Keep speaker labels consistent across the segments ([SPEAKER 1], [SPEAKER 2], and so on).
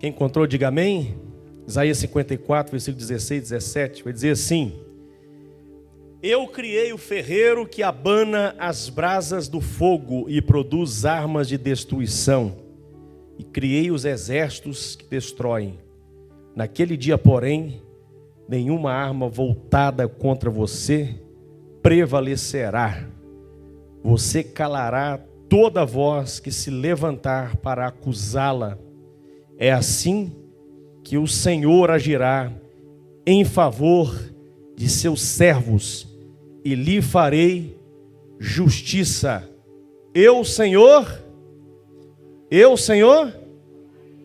[SPEAKER 1] Quem encontrou, diga amém. Isaías 54, versículo 16, 17, vai dizer assim: eu criei o ferreiro que abana as brasas do fogo e produz armas de destruição, e criei os exércitos que destroem. Naquele dia, porém, nenhuma arma voltada contra você prevalecerá. Você calará toda voz que se levantar para acusá-la. É assim que o Senhor agirá em favor de seus servos e lhe farei justiça. Eu, Senhor,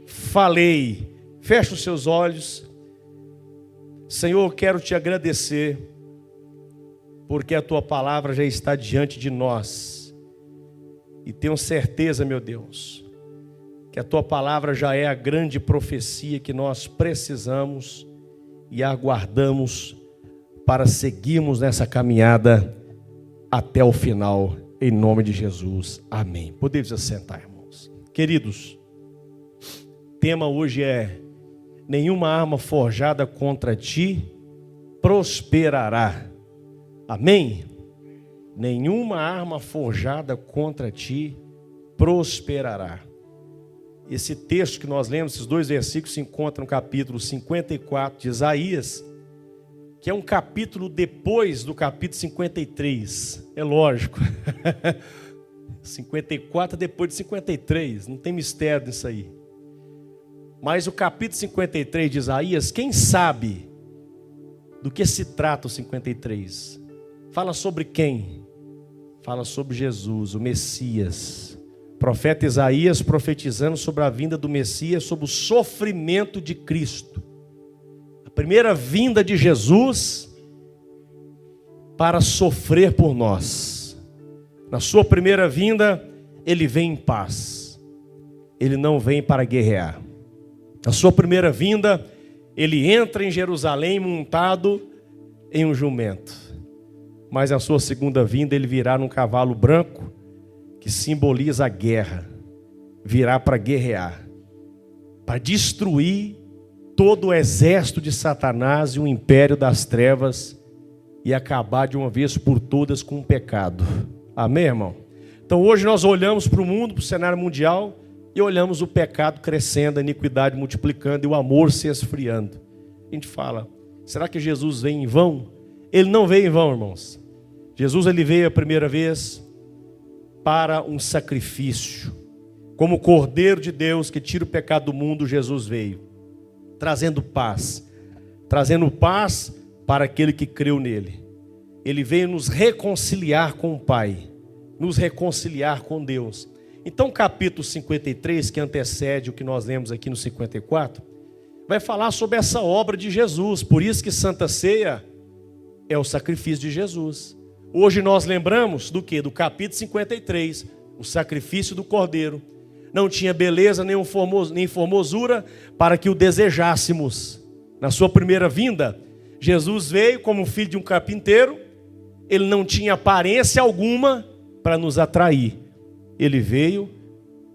[SPEAKER 1] falei. Feche os seus olhos. Senhor, quero te agradecer, porque a tua palavra já está diante de nós. E tenho certeza, meu Deus, que a tua palavra já é a grande profecia que nós precisamos e aguardamos para seguirmos nessa caminhada até o final, em nome de Jesus. Amém. Podemos assentar, irmãos. Queridos, o tema hoje é: nenhuma arma forjada contra ti prosperará. Amém? Nenhuma arma forjada contra ti prosperará. Esse texto que nós lemos, esses dois versículos, se encontram no capítulo 54 de Isaías, que é um capítulo depois do capítulo 53. É lógico. 54 depois de 53, não tem mistério nisso aí. Mas o capítulo 53 de Isaías, quem sabe do que se trata o 53? Fala sobre quem? Fala sobre Jesus, o Messias. O profeta Isaías profetizando sobre a vinda do Messias, sobre o sofrimento de Cristo. A primeira vinda de Jesus para sofrer por nós. Na sua primeira vinda, ele vem em paz. Ele não vem para guerrear. Na sua primeira vinda, ele entra em Jerusalém montado em um jumento. Mas na sua segunda vinda, ele virá num cavalo branco, que simboliza a guerra. Virá para guerrear, para destruir todo o exército de Satanás e o império das trevas e acabar de uma vez por todas com o pecado. Amém, irmão? Então hoje nós olhamos para o mundo, para o cenário mundial, e olhamos o pecado crescendo, a iniquidade multiplicando e o amor se esfriando. A gente fala, será que Jesus veio em vão? Ele não veio em vão, irmãos. Jesus, ele veio a primeira vez para um sacrifício. Como o Cordeiro de Deus que tira o pecado do mundo, Jesus veio, trazendo paz para aquele que creu nele. Ele veio nos reconciliar com o Pai, nos reconciliar com Deus. Então o capítulo 53, que antecede o que nós lemos aqui no 54, vai falar sobre essa obra de Jesus. Por isso que Santa Ceia é o sacrifício de Jesus. Hoje nós lembramos do que? Do capítulo 53, o sacrifício do Cordeiro. Não tinha beleza nem formosura para que o desejássemos. Na sua primeira vinda, Jesus veio como filho de um carpinteiro. Ele não tinha aparência alguma para nos atrair. Ele veio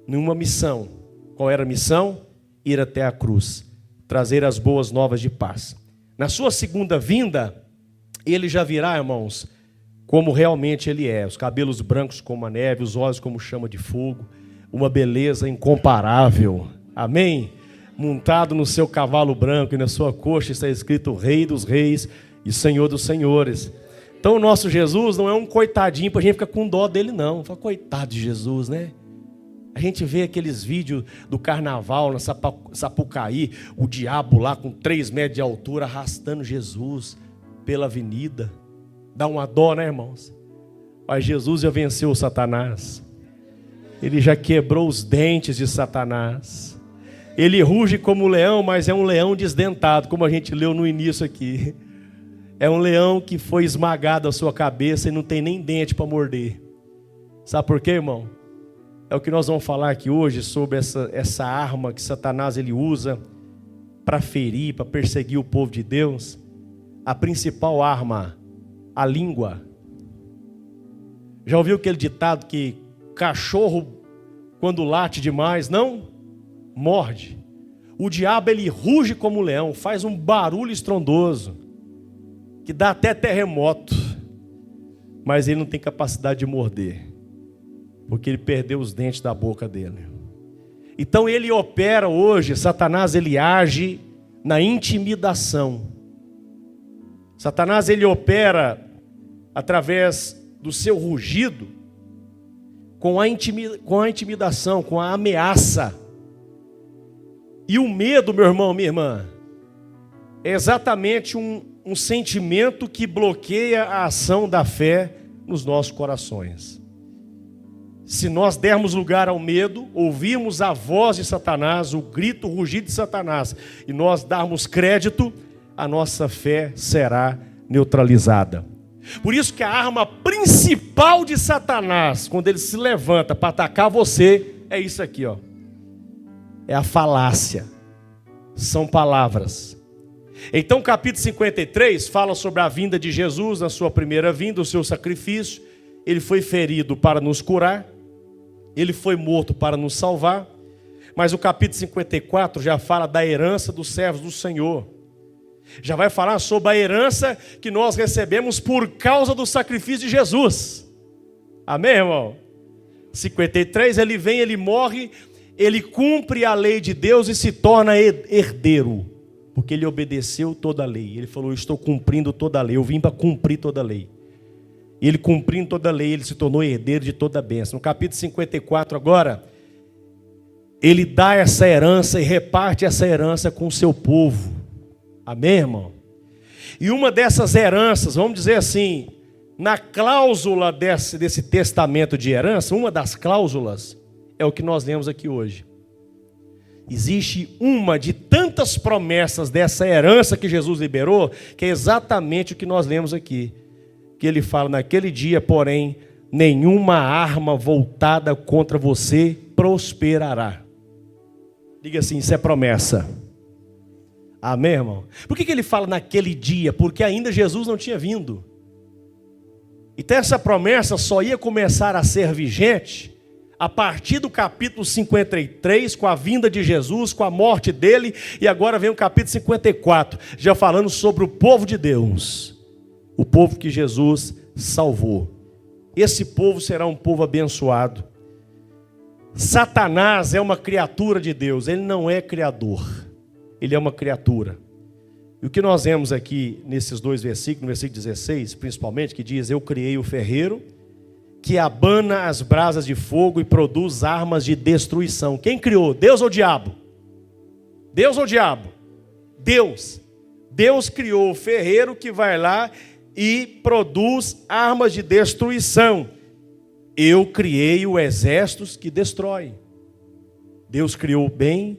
[SPEAKER 1] numa missão. Qual era a missão? Ir até a cruz, trazer as boas novas de paz. Na sua segunda vinda, ele já virá, irmãos, como realmente ele é. Os cabelos brancos como a neve, os olhos como chama de fogo, uma beleza incomparável. Amém? Montado no seu cavalo branco e na sua coxa está escrito Rei dos Reis e Senhor dos Senhores. Então o nosso Jesus não é um coitadinho para a gente ficar com dó dele, não. Fala, coitado de Jesus, né? A gente vê aqueles vídeos do carnaval na Sapucaí, o diabo lá com 3 metros de altura arrastando Jesus pela avenida. Dá uma dó, né, irmãos? Mas Jesus já venceu o Satanás. Ele já quebrou os dentes de Satanás. Ele ruge como um leão, mas é um leão desdentado, como a gente leu no início aqui. É um leão que foi esmagado a sua cabeça e não tem nem dente para morder. Sabe por quê, irmão? É o que nós vamos falar aqui hoje sobre essa arma que Satanás ele usa para ferir, para perseguir o povo de Deus. A principal arma, a língua. Já ouviu aquele ditado que cachorro, quando late demais, não morde? O diabo, ele ruge como um leão, faz um barulho estrondoso, que dá até terremoto, mas ele não tem capacidade de morder, porque ele perdeu os dentes da boca dele. Então ele opera hoje, Satanás, ele age na intimidação. Satanás, ele opera através do seu rugido, com a intimidação, com a ameaça. E o medo, meu irmão, minha irmã, é exatamente um sentimento que bloqueia a ação da fé nos nossos corações. Se nós dermos lugar ao medo, ouvirmos a voz de Satanás, o grito, o rugido de Satanás, e nós darmos crédito, a nossa fé será neutralizada. Por isso que a arma principal de Satanás, quando ele se levanta para atacar você, é isso aqui, ó. É a falácia. São palavras. Então, capítulo 53 fala sobre a vinda de Jesus, na sua primeira vinda, o seu sacrifício. Ele foi ferido para nos curar. Ele foi morto para nos salvar. Mas o capítulo 54 já fala da herança dos servos do Senhor. Já vai falar sobre a herança que nós recebemos por causa do sacrifício de Jesus. Amém, irmão? 53, ele vem, ele morre, ele cumpre a lei de Deus e se torna herdeiro. Porque ele obedeceu toda a lei. Ele falou, eu estou cumprindo toda a lei. Eu vim para cumprir toda a lei. E ele cumprindo toda a lei, ele se tornou herdeiro de toda a bênção. No capítulo 54 agora, ele dá essa herança e reparte essa herança com o seu povo. Amém, irmão? E uma dessas heranças, vamos dizer assim, na cláusula desse testamento de herança, uma das cláusulas é o que nós lemos aqui hoje. Existe uma de tantas promessas dessa herança que Jesus liberou, que é exatamente o que nós lemos aqui. Que ele fala, naquele dia, porém, nenhuma arma voltada contra você prosperará. Diga assim, isso é promessa. Amém, irmão? Por que ele fala naquele dia? Porque ainda Jesus não tinha vindo. Então essa promessa só ia começar a ser vigente a partir do capítulo 53, com a vinda de Jesus, com a morte dele, e agora vem o capítulo 54, já falando sobre o povo de Deus, o povo que Jesus salvou. Esse povo será um povo abençoado. Satanás é uma criatura de Deus, ele não é criador, ele é uma criatura. E o que nós vemos aqui nesses dois versículos, no versículo 16 principalmente, que diz, eu criei o ferreiro, que abana as brasas de fogo e produz armas de destruição. Quem criou? Deus ou diabo? Deus ou diabo? Deus. Deus criou o ferreiro que vai lá e produz armas de destruição. Eu criei o exército que destrói. Deus criou o bem,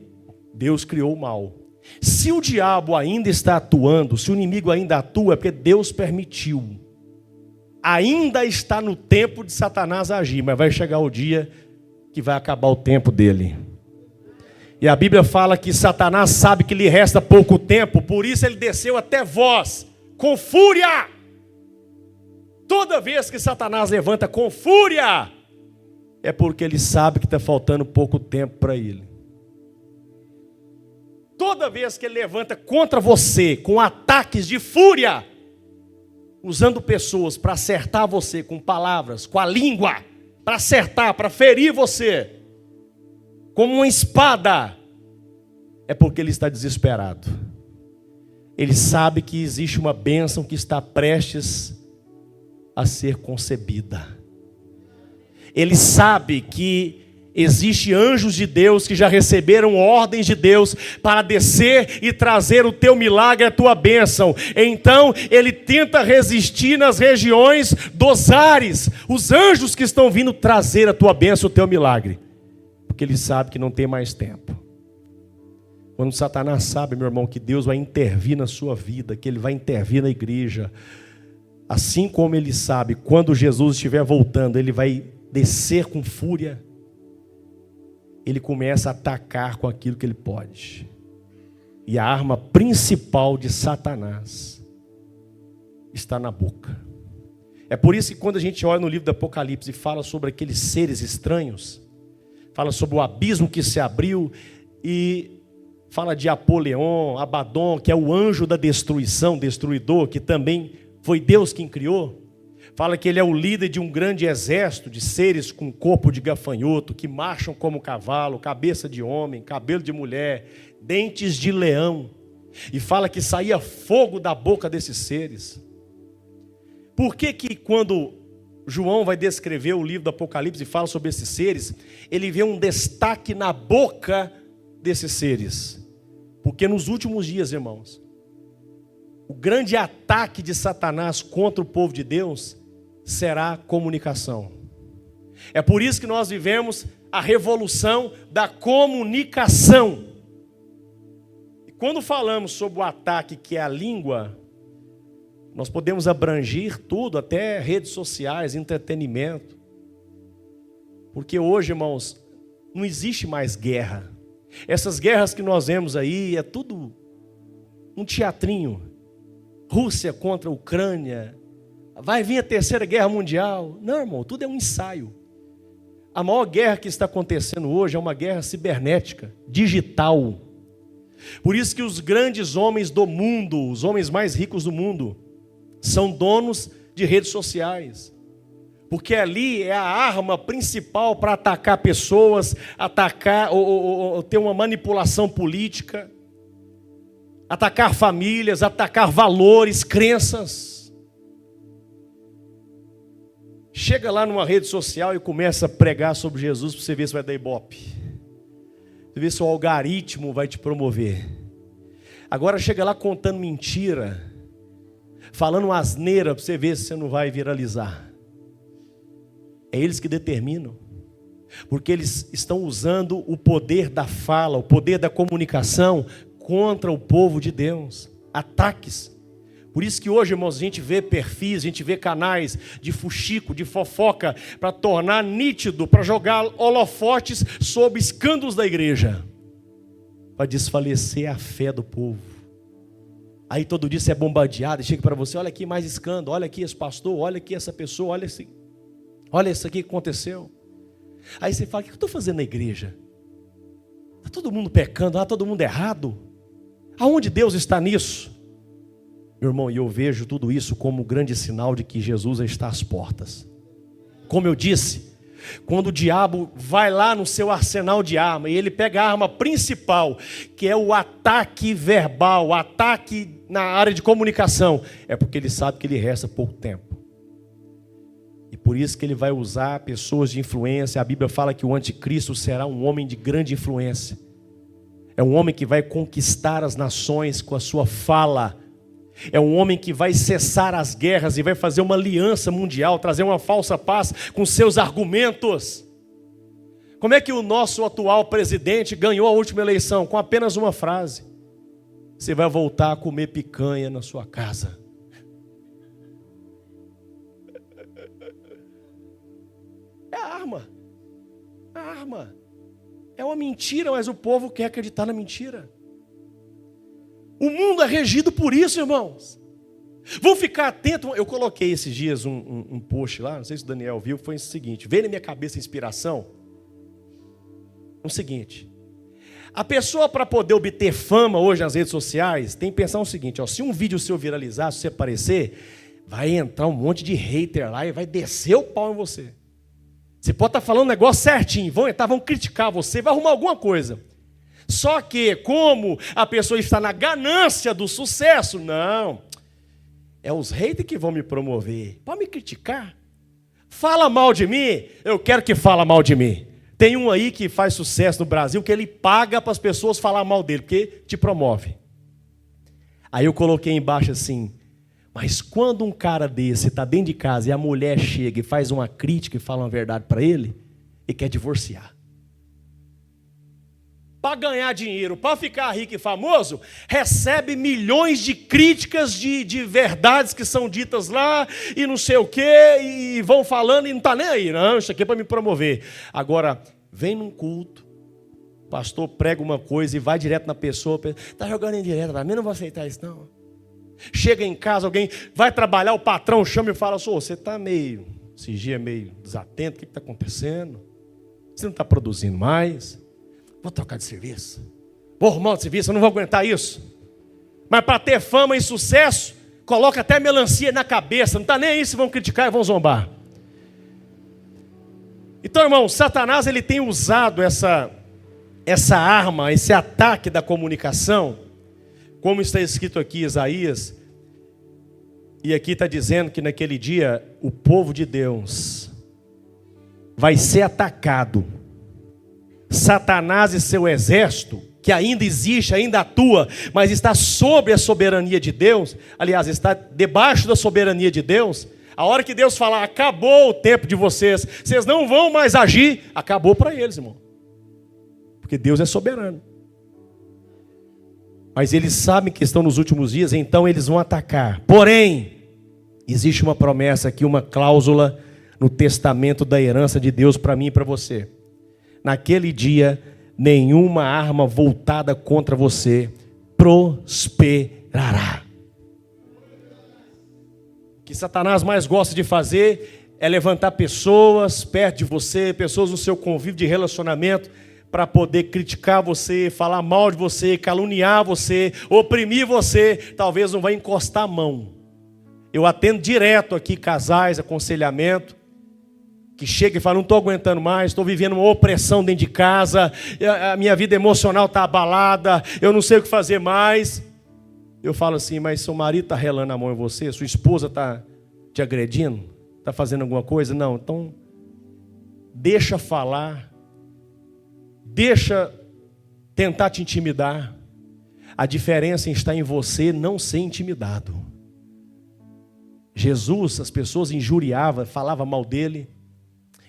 [SPEAKER 1] Deus criou o mal. Se o diabo ainda está atuando, se o inimigo ainda atua, é porque Deus permitiu. Ainda está no tempo de Satanás agir, mas vai chegar o dia que vai acabar o tempo dele. E a Bíblia fala que Satanás sabe que lhe resta pouco tempo, por isso ele desceu até vós, com fúria. Toda vez que Satanás levanta com fúria, é porque ele sabe que está faltando pouco tempo para ele. Toda vez que ele levanta contra você, com ataques de fúria, usando pessoas para acertar você com palavras, com a língua, para acertar, para ferir você, como uma espada, é porque ele está desesperado. Ele sabe que existe uma bênção que está prestes a ser concebida. Ele sabe que existem anjos de Deus que já receberam ordens de Deus para descer e trazer o teu milagre, a tua bênção. Então ele tenta resistir nas regiões dos ares, os anjos que estão vindo trazer a tua bênção, o teu milagre, porque ele sabe que não tem mais tempo. Quando Satanás sabe, meu irmão, que Deus vai intervir na sua vida, que ele vai intervir na igreja, assim como ele sabe, quando Jesus estiver voltando, ele vai descer com fúria, ele começa a atacar com aquilo que ele pode. E a arma principal de Satanás está na boca. É por isso que quando a gente olha no livro do Apocalipse e fala sobre aqueles seres estranhos, fala sobre o abismo que se abriu e Fala de Apolion, Abaddon, que é o anjo da destruição, destruidor, que também foi Deus quem criou. Fala que ele é o líder de um grande exército de seres com corpo de gafanhoto, que marcham como cavalo, cabeça de homem, cabelo de mulher, dentes de leão. E fala que saía fogo da boca desses seres. Por que que quando João vai descrever o livro do Apocalipse e fala sobre esses seres, ele vê um destaque na boca desses seres? Porque nos últimos dias, irmãos, o grande ataque de Satanás contra o povo de Deus será a comunicação. É por isso que nós vivemos a revolução da comunicação. E quando falamos sobre o ataque que é a língua, nós podemos abranger tudo, até redes sociais, entretenimento. Porque hoje, irmãos, não existe mais guerra. Essas guerras que nós vemos aí, é tudo um teatrinho. Rússia contra a Ucrânia, vai vir a terceira guerra mundial. Não, irmão, tudo é um ensaio. A maior guerra que está acontecendo hoje é uma guerra cibernética, digital. Por isso que os grandes homens do mundo, os homens mais ricos do mundo, são donos de redes sociais. Porque ali é a arma principal para atacar pessoas, atacar ou ter uma manipulação política, atacar famílias, atacar valores, crenças. Chega lá numa rede social e começa a pregar sobre Jesus para você ver se vai dar ibope. Você vê se o algoritmo vai te promover. Agora chega lá contando mentira, falando asneira para você ver se você não vai viralizar. É eles que determinam. Porque eles estão usando o poder da fala, o poder da comunicação contra o povo de Deus. Ataques. Por isso que hoje, irmãos, a gente vê perfis, a gente vê canais de fuxico, de fofoca, para tornar nítido, para jogar holofotes sobre escândalos da igreja, para desfalecer a fé do povo. Aí todo dia você é bombardeado e chega para você, olha aqui mais escândalo, olha aqui esse pastor, olha aqui essa pessoa, olha isso aqui que aconteceu. Aí você fala, o que eu estou fazendo na igreja? Está todo mundo pecando, está todo mundo errado? Aonde Deus está nisso? Meu irmão, e eu vejo tudo isso como um grande sinal de que Jesus está às portas. Como eu disse, quando o diabo vai lá no seu arsenal de arma e ele pega a arma principal, que é o ataque verbal, o ataque na área de comunicação, é porque ele sabe que lhe resta pouco tempo. E por isso que ele vai usar pessoas de influência. A Bíblia fala que o anticristo será um homem de grande influência. É um homem que vai conquistar as nações com a sua fala. É um homem que vai cessar as guerras e vai fazer uma aliança mundial, trazer uma falsa paz com seus argumentos. Como é que o nosso atual presidente ganhou a última eleição? Com apenas uma frase: você vai voltar a comer picanha na sua casa. É a arma. A arma. É uma mentira, mas o povo quer acreditar na mentira. O mundo é regido por isso, irmãos. Vão ficar atentos. Eu coloquei esses dias um post lá, não sei se o Daniel viu, foi o seguinte: veio na minha cabeça a inspiração. O seguinte: a pessoa, para poder obter fama hoje nas redes sociais, tem que pensar o seguinte: ó, se um vídeo seu viralizar, se você aparecer, vai entrar um monte de hater lá e vai descer o pau em você. Você pode estar falando um negócio certinho, vão criticar você, vai arrumar alguma coisa. Só que, como a pessoa está na ganância do sucesso, não, é os haters que vão me promover. Pode me criticar. Fala mal de mim, eu quero que fala mal de mim. Tem um aí que faz sucesso no Brasil, que ele paga para as pessoas falar mal dele, porque te promove. Aí eu coloquei embaixo assim: mas quando um cara desse está dentro de casa e a mulher chega e faz uma crítica e fala uma verdade para ele, ele quer divorciar. Para ganhar dinheiro, para ficar rico e famoso, recebe milhões de críticas de verdades que são ditas lá, e não sei o quê, e vão falando e não está nem aí. Não, isso aqui é para me promover. Agora, vem num culto, o pastor prega uma coisa e vai direto na pessoa, está jogando indireto para mim, não vou aceitar isso não. Chega em casa, alguém vai trabalhar, o patrão chama e fala: você está meio, esses dias meio desatento, o que está acontecendo? Você não está produzindo mais? Vou trocar de serviço. Pô, irmão, você viu, eu não vou aguentar isso. Mas para ter fama e sucesso, coloca até melancia na cabeça. Não está nem aí se vão criticar e vão zombar. Então, irmão, Satanás ele tem usado essa arma, esse ataque da comunicação, como está escrito aqui em Isaías. E aqui está dizendo que naquele dia o povo de Deus vai ser atacado. Satanás e seu exército, que ainda existe, ainda atua, mas está sob a soberania de Deus, aliás, está debaixo da soberania de Deus. A hora que Deus falar, acabou o tempo de vocês, vocês não vão mais agir, acabou para eles, irmão. Porque Deus é soberano. Mas eles sabem que estão nos últimos dias, então eles vão atacar. Porém, existe uma promessa aqui, uma cláusula no testamento da herança de Deus para mim e para você. Naquele dia, nenhuma arma voltada contra você prosperará. O que Satanás mais gosta de fazer é levantar pessoas perto de você, pessoas no seu convívio de relacionamento, para poder criticar você, falar mal de você, caluniar você, oprimir você. Talvez não vai encostar a mão. Eu atendo direto aqui casais, aconselhamento, que chega e fala, não estou aguentando mais, estou vivendo uma opressão dentro de casa, a minha vida emocional está abalada, eu não sei o que fazer mais. Eu falo assim, mas seu marido está relando a mão em você? Sua esposa está te agredindo? Está fazendo alguma coisa? Não, então deixa falar, deixa tentar te intimidar. A diferença está em você não ser intimidado. Jesus, as pessoas injuriavam, falavam mal dele.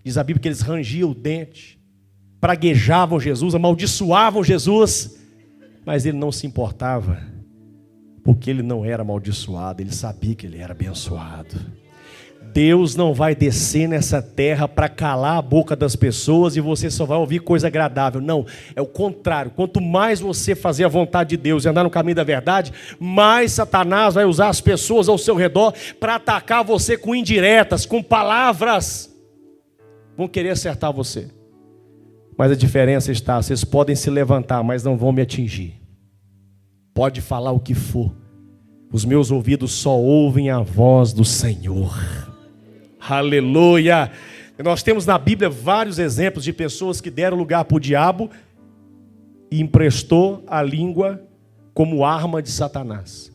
[SPEAKER 1] Diz a Bíblia que eles rangiam o dente, praguejavam Jesus, amaldiçoavam Jesus, mas ele não se importava. Porque ele não era amaldiçoado, ele sabia que ele era abençoado. Deus não vai descer nessa terra para calar a boca das pessoas e você só vai ouvir coisa agradável. Não, é o contrário. Quanto mais você fazer a vontade de Deus e andar no caminho da verdade, mais Satanás vai usar as pessoas ao seu redor para atacar você com indiretas, com palavras. Vão querer acertar você. Mas a diferença está, vocês podem se levantar, mas não vão me atingir. Pode falar o que for. Os meus ouvidos só ouvem a voz do Senhor. Aleluia! Nós temos na Bíblia vários exemplos de pessoas que deram lugar para o diabo e emprestou a língua como arma de Satanás.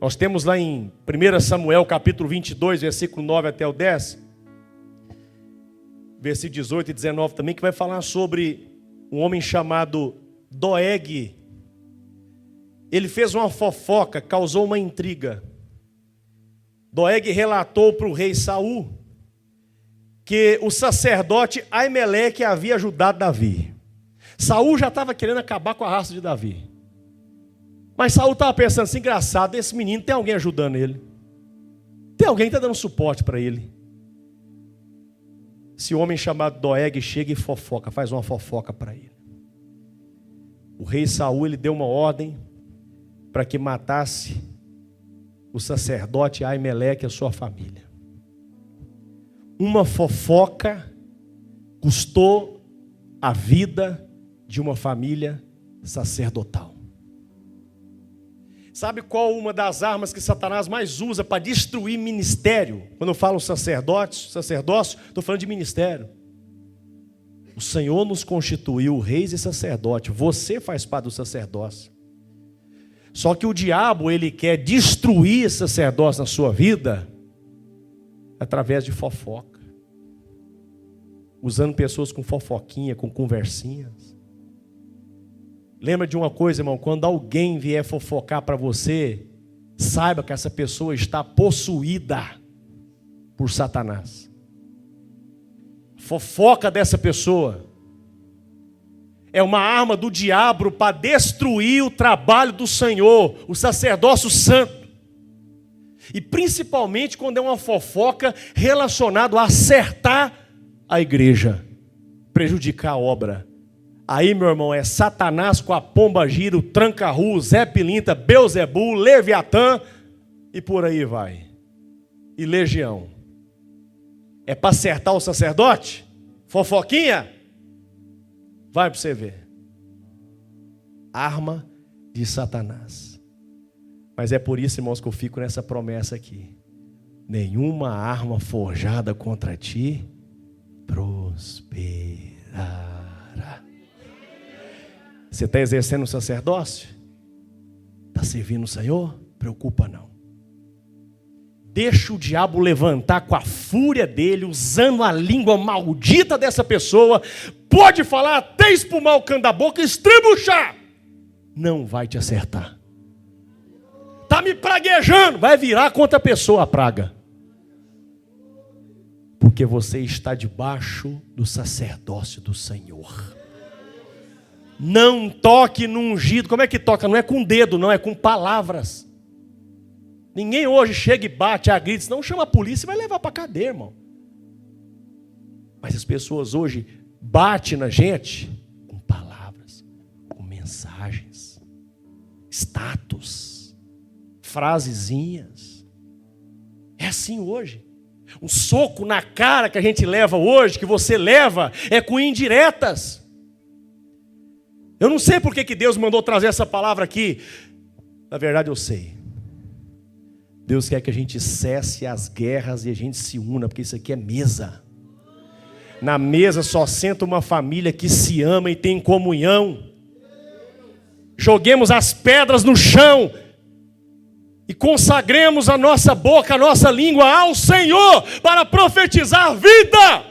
[SPEAKER 1] Nós temos lá em 1 Samuel capítulo 22, versículo 9 até o 10, versículo 18 e 19 também, que vai falar sobre um homem chamado Doeg. Ele fez uma fofoca, causou uma intriga. Doeg relatou para o rei Saul que o sacerdote Aimeleque havia ajudado Davi. Saul já estava querendo acabar com a raça de Davi. Mas Saul estava pensando assim, engraçado, esse menino tem alguém ajudando ele. Tem alguém que está dando suporte para ele. Esse homem chamado Doeg chega e fofoca, faz uma fofoca para ele. O rei Saul, ele deu uma ordem para que matasse o sacerdote Aimeleque e a sua família. Uma fofoca custou a vida de uma família sacerdotal. Sabe qual uma das armas que Satanás mais usa para destruir ministério? Quando eu falo sacerdócio, estou falando de ministério. O Senhor nos constituiu reis e sacerdote. Você faz parte do sacerdócio. Só que o diabo, ele quer destruir esse sacerdócio na sua vida através de fofoca. Usando pessoas com fofoquinha, com conversinhas. Lembra de uma coisa, irmão, quando alguém vier fofocar para você, saiba que essa pessoa está possuída por Satanás. Fofoca dessa pessoa é uma arma do diabo para destruir o trabalho do Senhor, o sacerdócio santo. E principalmente quando é uma fofoca relacionada a acertar a igreja, prejudicar a obra. Aí, meu irmão, é Satanás com a pomba gira, o tranca-rua, Zé Pilintra, Belzebu, Leviatã e por aí vai. E legião. É para acertar o sacerdote? Fofoquinha? Vai para você ver. arma de Satanás. Mas é por isso, irmãos, que eu fico nessa promessa aqui. Nenhuma arma forjada contra ti prosperará. Você está exercendo o sacerdócio? Está servindo o Senhor? Preocupa não. Deixa o diabo levantar com a fúria dele, usando a língua maldita dessa pessoa. Pode falar até espumar o cano da boca, estrebuchar. Não vai te acertar. Está me praguejando. Vai virar contra a pessoa a praga. Porque você está debaixo do sacerdócio do Senhor. Não toque no ungido. Como é que toca? Não é com o dedo, não, é com palavras. Ninguém hoje chega e bate a gritos, não chama a polícia e vai levar para a cadeia, irmão. Mas as pessoas hoje batem na gente com palavras, com mensagens, status, frasezinhas. É assim hoje. Um soco na cara que a gente leva hoje, que você leva, é com indiretas. Eu não sei por que Deus mandou trazer essa palavra aqui. Na verdade eu sei. Deus quer que a gente cesse as guerras e a gente se una, porque isso aqui é mesa. Na mesa só senta uma família que se ama e tem comunhão. Joguemos as pedras no chão e consagremos a nossa boca, a nossa língua ao Senhor para profetizar vida,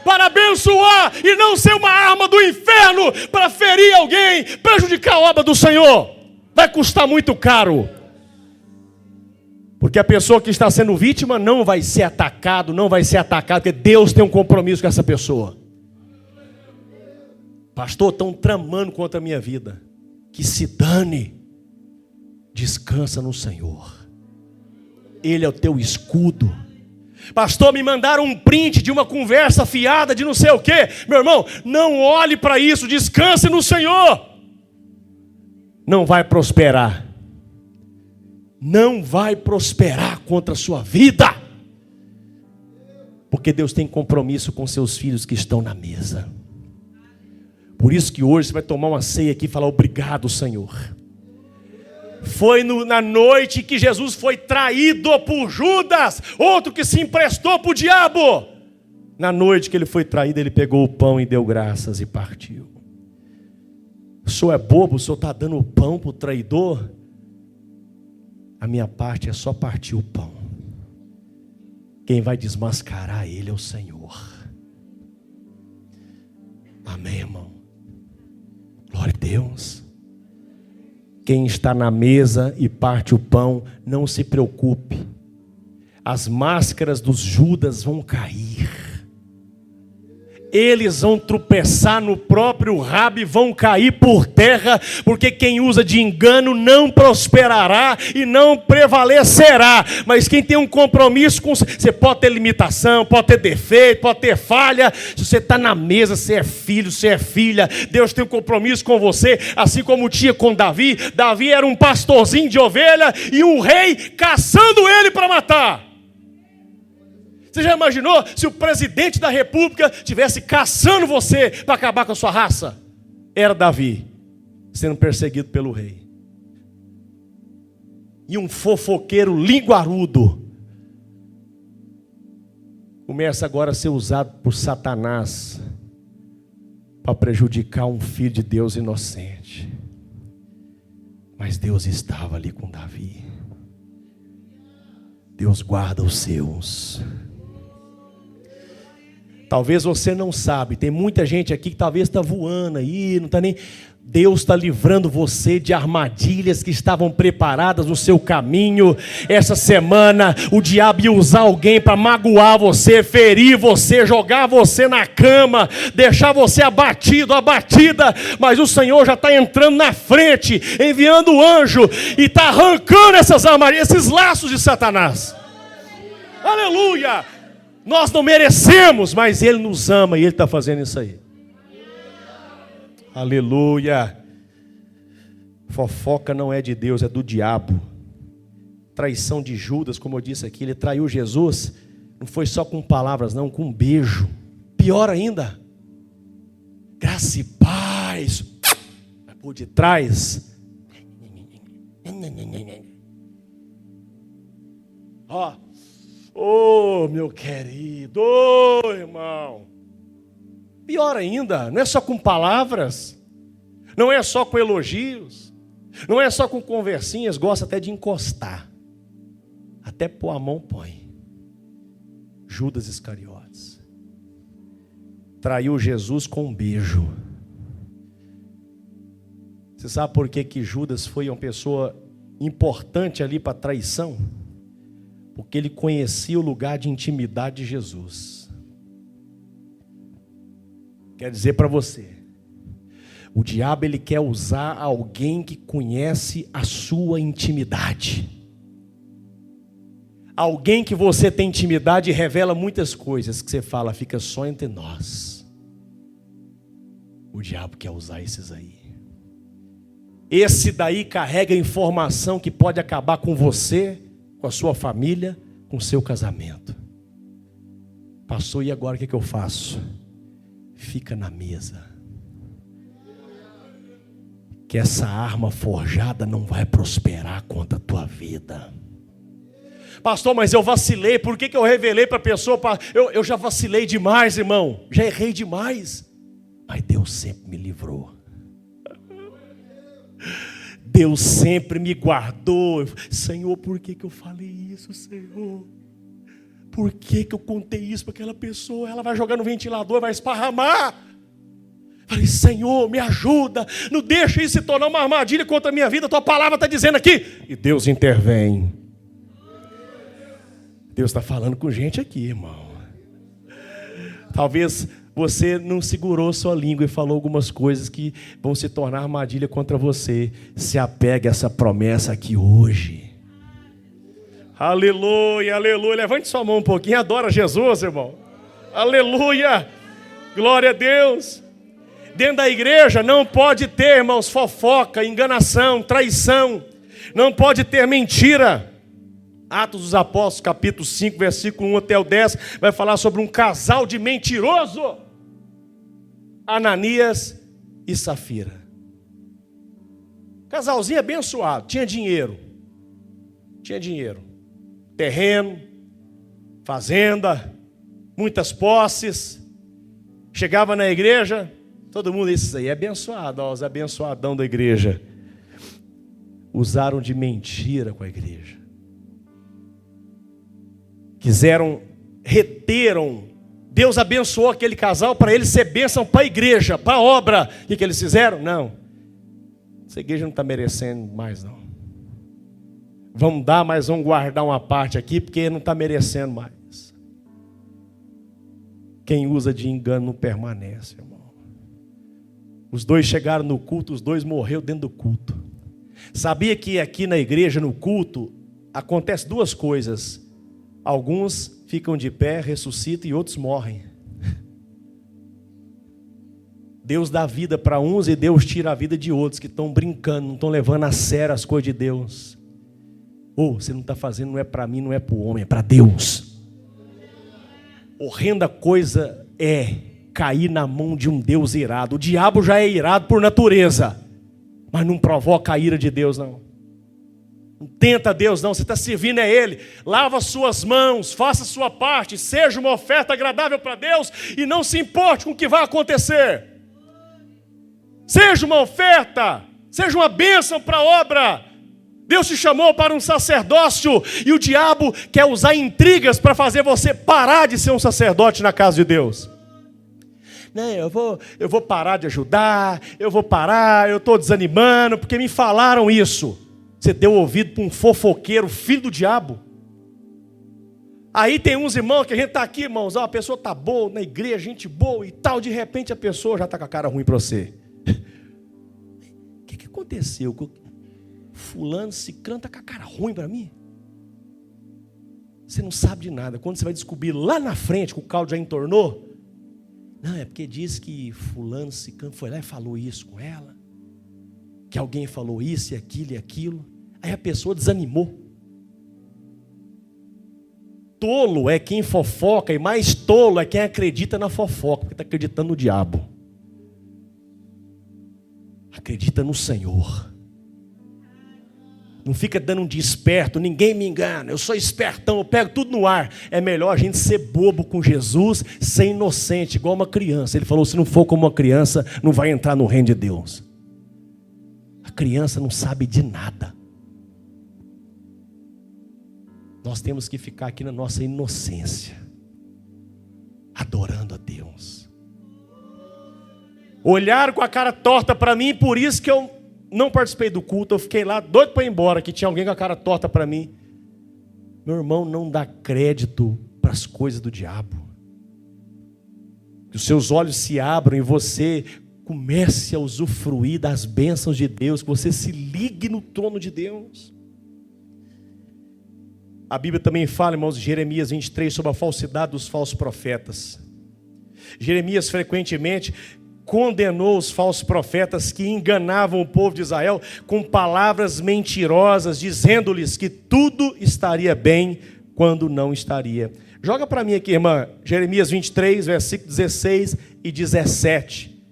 [SPEAKER 1] para abençoar e não ser uma arma do inferno para ferir alguém, prejudicar a obra do Senhor. Vai custar muito caro. Porque a pessoa que está sendo vítima não vai ser atacado, porque Deus tem um compromisso com essa pessoa. Pastor, estão tramando contra a minha vida. Que se dane. Descansa no Senhor. Ele é o teu escudo. Pastor, me mandaram um print de uma conversa fiada de não sei o quê. Meu irmão, não olhe para isso, descanse no Senhor. Não vai prosperar. Não vai prosperar contra a sua vida. Porque Deus tem compromisso com seus filhos que estão na mesa. Por isso que hoje você vai tomar uma ceia aqui e falar obrigado, Senhor. Foi na noite que Jesus foi traído por Judas, outro que se emprestou para o diabo. Na noite que ele foi traído, ele pegou o pão e deu graças e partiu. O senhor é bobo, o senhor está dando o pão para o traidor? A minha parte é só partir o pão. Quem vai desmascarar ele é o Senhor. Amém, irmão? Glória a Deus. Quem está na mesa e parte o pão, não se preocupe. As máscaras dos Judas vão cair. Eles vão tropeçar no próprio rabo e vão cair por terra, porque quem usa de engano não prosperará e não prevalecerá. Mas quem tem um compromisso com você, pode ter limitação, pode ter defeito, pode ter falha. Se você está na mesa, você é filho, você é filha. Deus tem um compromisso com você, assim como tinha com Davi. Davi era um pastorzinho de ovelha e um rei caçando ele para matar. Você já imaginou se o presidente da república estivesse caçando você para acabar com a sua raça? Era Davi, sendo perseguido pelo rei. E um fofoqueiro linguarudo começa agora a ser usado por Satanás para prejudicar um filho de Deus inocente. Mas Deus estava ali com Davi. Deus guarda os seus. Talvez você não sabe, tem muita gente aqui que talvez está voando aí, não está nem... Deus está livrando você de armadilhas que estavam preparadas no seu caminho. Essa semana o diabo ia usar alguém para magoar você, ferir você, jogar você na cama, deixar você abatido, abatida. Mas o Senhor já está entrando na frente, enviando o anjo e está arrancando essas armadilhas, esses laços de Satanás. Aleluia! Nós não merecemos, mas Ele nos ama e Ele está fazendo isso aí. Aleluia. Fofoca não é de Deus, é do diabo. Traição de Judas, como eu disse aqui, ele traiu Jesus. Não foi só com palavras não, com um beijo. Pior ainda, graça e paz. Vai por detrás. Ó, ô meu querido, ô irmão. Pior ainda, não é só com palavras, não é só com elogios, não é só com conversinhas, gosta até de encostar. Até pôr a mão põe. Judas Iscariotes traiu Jesus com um beijo. Você sabe por que Judas foi uma pessoa importante ali para a traição? Porque ele conhecia o lugar de intimidade de Jesus. Quer dizer para você, o diabo ele quer usar alguém que conhece a sua intimidade. Alguém que você tem intimidade e revela muitas coisas que você fala, fica só entre nós. O diabo quer usar esses aí. Esse daí carrega informação que pode acabar com você, com a sua família, com o seu casamento. Passou e agora o que eu faço? Fica na mesa. Que essa arma forjada não vai prosperar contra a tua vida. Pastor, mas eu vacilei, por que eu revelei para a pessoa? Eu já vacilei demais, irmão, já errei demais. Mas Deus sempre me livrou. Deus sempre me guardou. Senhor, por que eu falei isso, Senhor? Por que eu contei isso para aquela pessoa? Ela vai jogar no ventilador, vai esparramar. Falei, Senhor, me ajuda. Não deixa isso se tornar uma armadilha contra a minha vida. Tua palavra está dizendo aqui. E Deus intervém. Deus está falando com gente aqui, irmão. Talvez você não segurou sua língua e falou algumas coisas que vão se tornar armadilha contra você. Se apegue a essa promessa aqui hoje. Aleluia, aleluia. Levante sua mão um pouquinho, adora Jesus, irmão. Aleluia, glória a Deus. Dentro da igreja não pode ter, irmãos, fofoca, enganação, traição. Não pode ter mentira. Atos dos Apóstolos, capítulo 5, versículo 1 até o 10, vai falar sobre um casal de mentiroso. Ananias e Safira. Casalzinho abençoado, tinha dinheiro. Terreno, fazenda, muitas posses. Chegava na igreja, todo mundo disse aí, é abençoado, ó, os abençoadão da igreja. Usaram de mentira com a igreja. Reteram. Deus abençoou aquele casal para eles ser bênção para a igreja, para a obra. O que eles fizeram? Não. Essa igreja não está merecendo mais, não. Vamos dar, mas vamos guardar uma parte aqui, porque não está merecendo mais. Quem usa de engano não permanece, irmão. Os dois chegaram no culto, os dois morreram dentro do culto. Sabia que aqui na igreja, no culto, acontece duas coisas. Alguns ficam de pé, ressuscitam e outros morrem. Deus dá vida para uns e Deus tira a vida de outros que estão brincando, não estão levando a sério as coisas de Deus. Você não está fazendo, não é para mim, não é para o homem, é para Deus. Horrenda coisa é cair na mão de um Deus irado. O diabo já é irado por natureza, mas não provoca a ira de Deus, não. Não tenta Deus, não. Você está servindo a Ele. Lava suas mãos, faça a sua parte, seja uma oferta agradável para Deus e não se importe com o que vai acontecer. Seja uma oferta, seja uma bênção para a obra. Deus te chamou para um sacerdócio e o diabo quer usar intrigas para fazer você parar de ser um sacerdote na casa de Deus. Não, eu vou parar de ajudar, eu estou desanimando, porque me falaram isso. Você deu ouvido para um fofoqueiro, filho do diabo. Aí tem uns irmãos que a gente está aqui, irmãos, a pessoa está boa na igreja, gente boa e tal, de repente a pessoa já está com a cara ruim para você. O que aconteceu? Fulano, ciclano está com a cara ruim para mim? Você não sabe de nada. Quando você vai descobrir lá na frente que o caldo já entornou, não, é porque diz que fulano, ciclano foi lá e falou isso com ela, que alguém falou isso e aquilo. Aí a pessoa desanimou. Tolo é quem fofoca, e mais tolo é quem acredita na fofoca, porque está acreditando no diabo. Acredita no Senhor. Não fica dando um de esperto, ninguém me engana, eu sou espertão, eu pego tudo no ar. É melhor a gente ser bobo com Jesus, ser inocente, igual uma criança. Ele falou, se não for como uma criança, não vai entrar no reino de Deus. A criança não sabe de nada. Nós temos que ficar aqui na nossa inocência, adorando a Deus. Olharam com a cara torta para mim, por isso que eu não participei do culto, eu fiquei lá doido para ir embora, que tinha alguém com a cara torta para mim. Meu irmão, não dá crédito para as coisas do diabo. Que os seus olhos se abram e você comece a usufruir das bênçãos de Deus, que você se ligue no trono de Deus. A Bíblia também fala, irmãos, de Jeremias 23, sobre a falsidade dos falsos profetas. Jeremias frequentemente condenou os falsos profetas que enganavam o povo de Israel com palavras mentirosas, dizendo-lhes que tudo estaria bem quando não estaria. Joga para mim aqui, irmã, Jeremias 23, versículo 16 e 17.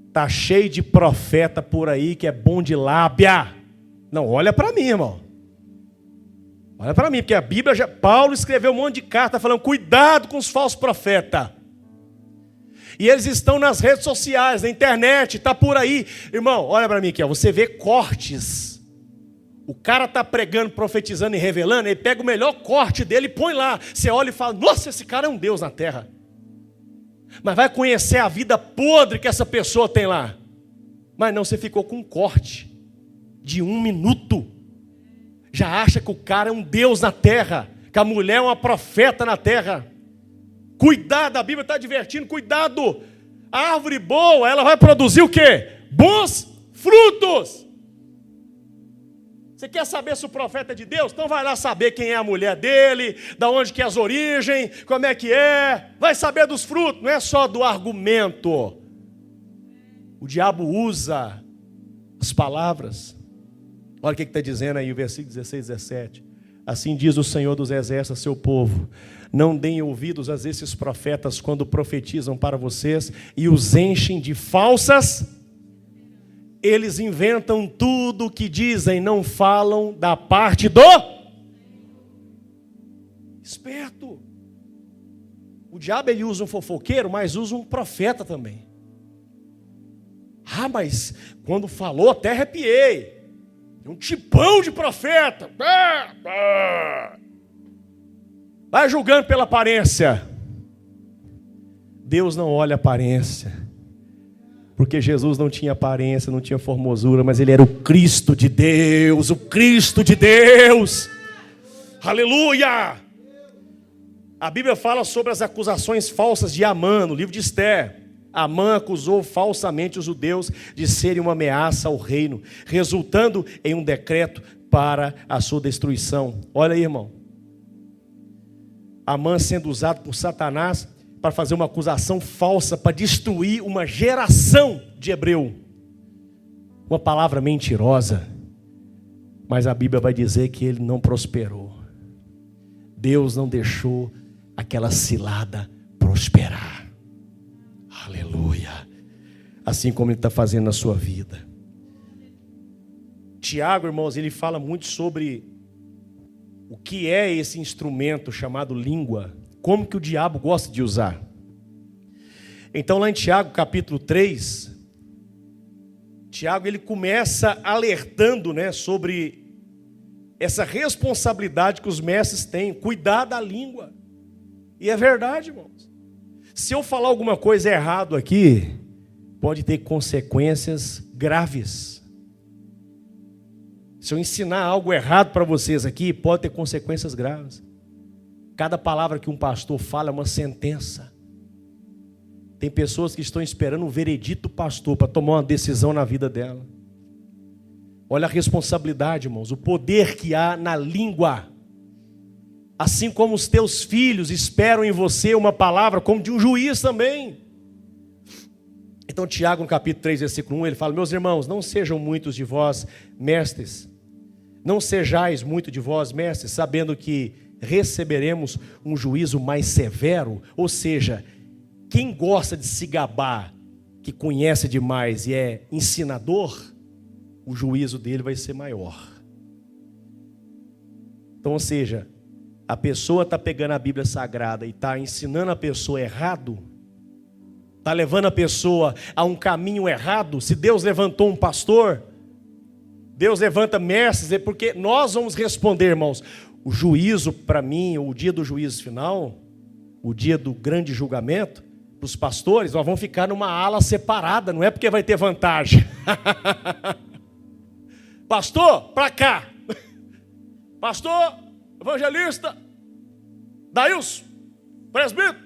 [SPEAKER 1] Está cheio de profeta por aí que é bom de lábia. Não, olha para mim, irmão. Olha para mim, porque a Bíblia, Paulo escreveu um monte de carta falando, cuidado com os falsos profetas. E eles estão nas redes sociais, na internet, está por aí. Irmão, olha para mim aqui, ó, você vê cortes. O cara está pregando, profetizando e revelando, ele pega o melhor corte dele e põe lá. Você olha e fala, nossa, esse cara é um Deus na terra. Mas vai conhecer a vida podre que essa pessoa tem lá. Mas não, você ficou com um corte de 1 minuto. Já acha que o cara é um Deus na terra, que a mulher é uma profeta na terra. Cuidado, a Bíblia está advertindo, cuidado. A árvore boa, ela vai produzir o quê? Bons frutos. Você quer saber se o profeta é de Deus? Então vai lá saber quem é a mulher dele, da onde que é as origens, como é que é. Vai saber dos frutos, não é só do argumento. O diabo usa as palavras. Olha o que está dizendo aí o versículo 16, 17. Assim diz o Senhor dos Exércitos a seu povo: não deem ouvidos a esses profetas quando profetizam para vocês e os enchem de falsas. Eles inventam tudo o que dizem, não falam da parte do esperto. O diabo ele usa um fofoqueiro, mas usa um profeta também. Ah, mas quando falou até arrepiei. Um tipão de profeta. Vai julgando pela aparência. Deus não olha a aparência. Porque Jesus não tinha aparência, não tinha formosura, mas Ele era o Cristo de Deus. O Cristo de Deus. Aleluia! A Bíblia fala sobre as acusações falsas de Amã, no livro de Esther. Amã acusou falsamente os judeus de serem uma ameaça ao reino, resultando em um decreto para a sua destruição. Olha aí, irmão. Amã sendo usado por Satanás para fazer uma acusação falsa, para destruir uma geração de hebreu. Uma palavra mentirosa. Mas a Bíblia vai dizer que ele não prosperou. Deus não deixou aquela cilada prosperar. Aleluia. Assim como Ele está fazendo na sua vida. Tiago, irmãos, ele fala muito sobre o que é esse instrumento chamado língua. Como que o diabo gosta de usar. Então lá em Tiago capítulo 3, Tiago ele começa alertando, né, sobre essa responsabilidade que os mestres têm. Cuidar da língua. E é verdade, irmãos. Se eu falar alguma coisa errado aqui, pode ter consequências graves. Se eu ensinar algo errado para vocês aqui, pode ter consequências graves. Cada palavra que um pastor fala é uma sentença. Tem pessoas que estão esperando o veredito do pastor para tomar uma decisão na vida dela. Olha a responsabilidade, irmãos, o poder que há na língua. Assim como os teus filhos esperam em você uma palavra como de um juiz também. Então Tiago no capítulo 3, versículo 1, ele fala: meus irmãos, não sejam muitos de vós mestres, não sejais muito de vós mestres, sabendo que receberemos um juízo mais severo. Ou seja, quem gosta de se gabar que conhece demais e é ensinador, o juízo dele vai ser maior. Então, ou seja, a pessoa está pegando a Bíblia Sagrada e está ensinando a pessoa errado, está levando a pessoa a um caminho errado. Se Deus levantou um pastor, Deus levanta mestres, é porque nós vamos responder, irmãos. O juízo, para mim, o dia do juízo final, o dia do grande julgamento, para os pastores, nós vamos ficar numa ala separada, não é porque vai ter vantagem. Pastor, para cá. Pastor, evangelista, Daílson, presbítero,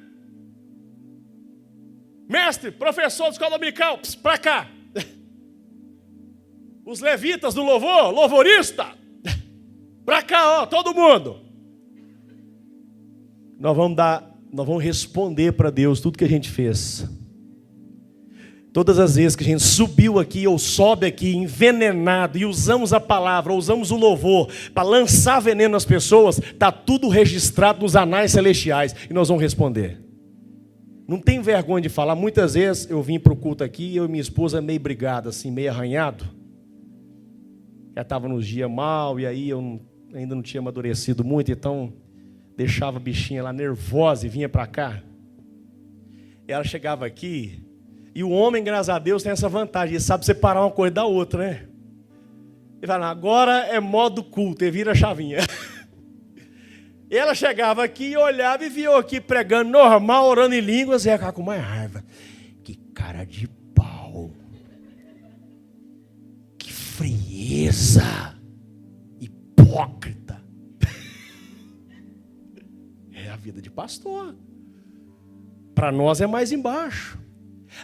[SPEAKER 1] mestre, professor de escola dominical, para cá. Os levitas do louvor, louvorista, para cá, ó, todo mundo. Nós vamos responder para Deus tudo que a gente fez. Todas as vezes que a gente subiu aqui ou sobe aqui envenenado e usamos a palavra, ou usamos o louvor para lançar veneno nas pessoas, está tudo registrado nos anais celestiais e nós vamos responder. Não tem vergonha de falar. Muitas vezes eu vim para o culto aqui e eu e minha esposa meio brigada, assim, meio arranhado. Já estava nos dias mal e aí eu ainda não tinha amadurecido muito, então deixava a bichinha lá nervosa e vinha para cá. E ela chegava aqui. E o homem, graças a Deus, tem essa vantagem. Ele sabe separar uma coisa da outra, né? Ele fala, agora é modo culto. Ele vira a chavinha. E ela chegava aqui, olhava e via eu aqui pregando normal, orando em línguas. E ia ficar com mais raiva. Que cara de pau. Que frieza. Hipócrita. É a vida de pastor. Para nós é mais embaixo.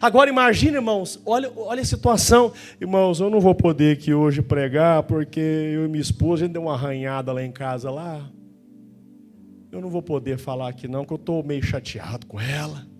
[SPEAKER 1] Agora imagine, irmãos, olha a situação. Irmãos, eu não vou poder aqui hoje pregar, porque eu e minha esposa, a gente deu uma arranhada lá em casa lá. Eu não vou poder falar aqui não, que eu estou meio chateado com ela.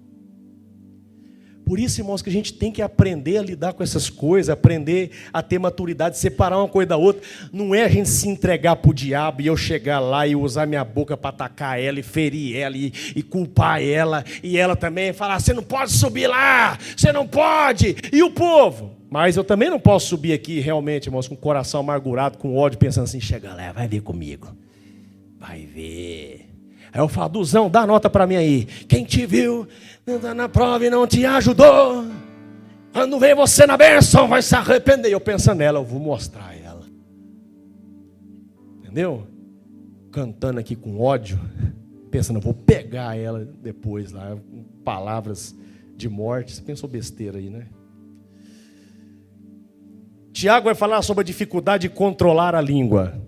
[SPEAKER 1] Por isso, irmãos, que a gente tem que aprender a lidar com essas coisas, aprender a ter maturidade, separar uma coisa da outra. Não é a gente se entregar para o diabo e eu chegar lá e usar minha boca para atacar ela e ferir ela e culpar ela. E ela também falar, você não pode subir lá, você não pode. E o povo? Mas eu também não posso subir aqui realmente, irmãos, com o coração amargurado, com ódio, pensando assim, chega lá, vai ver comigo. Vai ver. Aí eu falo, Duzão, dá nota para mim aí. Quem te viu na prova e não te ajudou, quando vem você na bênção, vai se arrepender. Eu pensando nela, eu vou mostrar ela. Entendeu? Cantando aqui com ódio, pensando, eu vou pegar ela depois lá, com palavras de morte. Você pensou besteira aí, né? Tiago vai falar sobre a dificuldade de controlar a língua.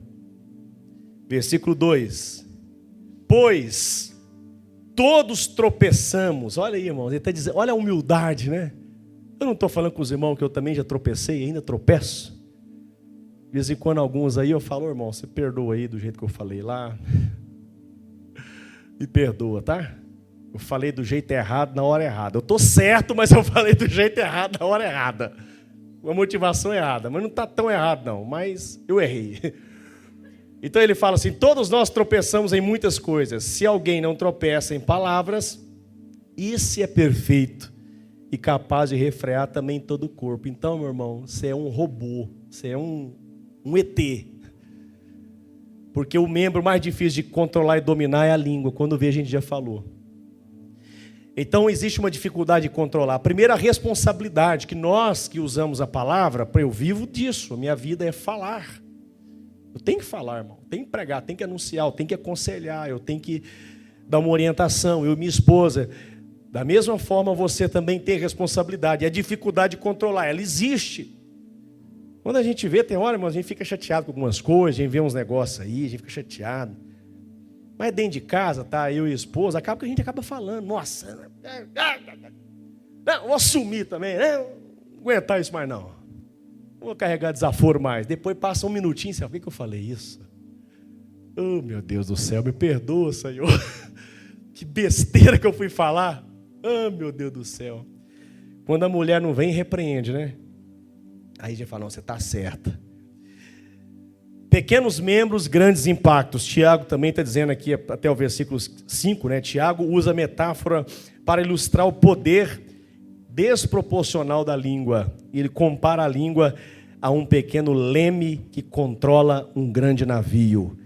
[SPEAKER 1] Versículo 2. Pois todos tropeçamos. Olha aí, irmãos, ele está dizendo, olha a humildade, né? Eu não estou falando com os irmãos que eu também já tropecei e ainda tropeço. De vez em quando alguns aí eu falo, irmão, você perdoa aí do jeito que eu falei lá. Me perdoa, tá? Eu falei do jeito errado na hora errada. Eu estou certo, mas eu falei do jeito errado na hora errada. Uma motivação errada, mas não está tão errado não, mas eu errei. Então ele fala assim, todos nós tropeçamos em muitas coisas. Se alguém não tropeça em palavras, esse é perfeito e capaz de refrear também todo o corpo. Então, meu irmão, você é um robô, você é um ET. Porque o membro mais difícil de controlar e dominar é a língua, quando vê a gente já falou. Então existe uma dificuldade de controlar. A primeira responsabilidade, que nós que usamos a palavra, eu vivo disso, a minha vida é falar. Eu tenho que falar, irmão, tenho que pregar, tenho que anunciar, eu tenho que aconselhar, eu tenho que dar uma orientação, eu e minha esposa. Da mesma forma, você também tem responsabilidade. E a dificuldade de controlar, ela existe. Quando a gente vê, tem hora, irmão, a gente fica chateado com algumas coisas, a gente vê uns negócios aí, a gente fica chateado. Mas dentro de casa, tá, eu e a esposa, acaba que a gente acaba falando, nossa, não, vou sumir também, né? Não vou aguentar isso mais não. Não vou carregar desaforo mais. Depois passa um minutinho, sabe por que eu falei isso? Oh, meu Deus do céu, me perdoa, Senhor. Que besteira que eu fui falar. Oh, meu Deus do céu. Quando a mulher não vem, repreende, né? Aí a gente fala, não, você está certa. Pequenos membros, grandes impactos. Tiago também está dizendo aqui, até o versículo 5, né? Tiago usa a metáfora para ilustrar o poder desproporcional da língua. Ele compara a língua a um pequeno leme que controla um grande navio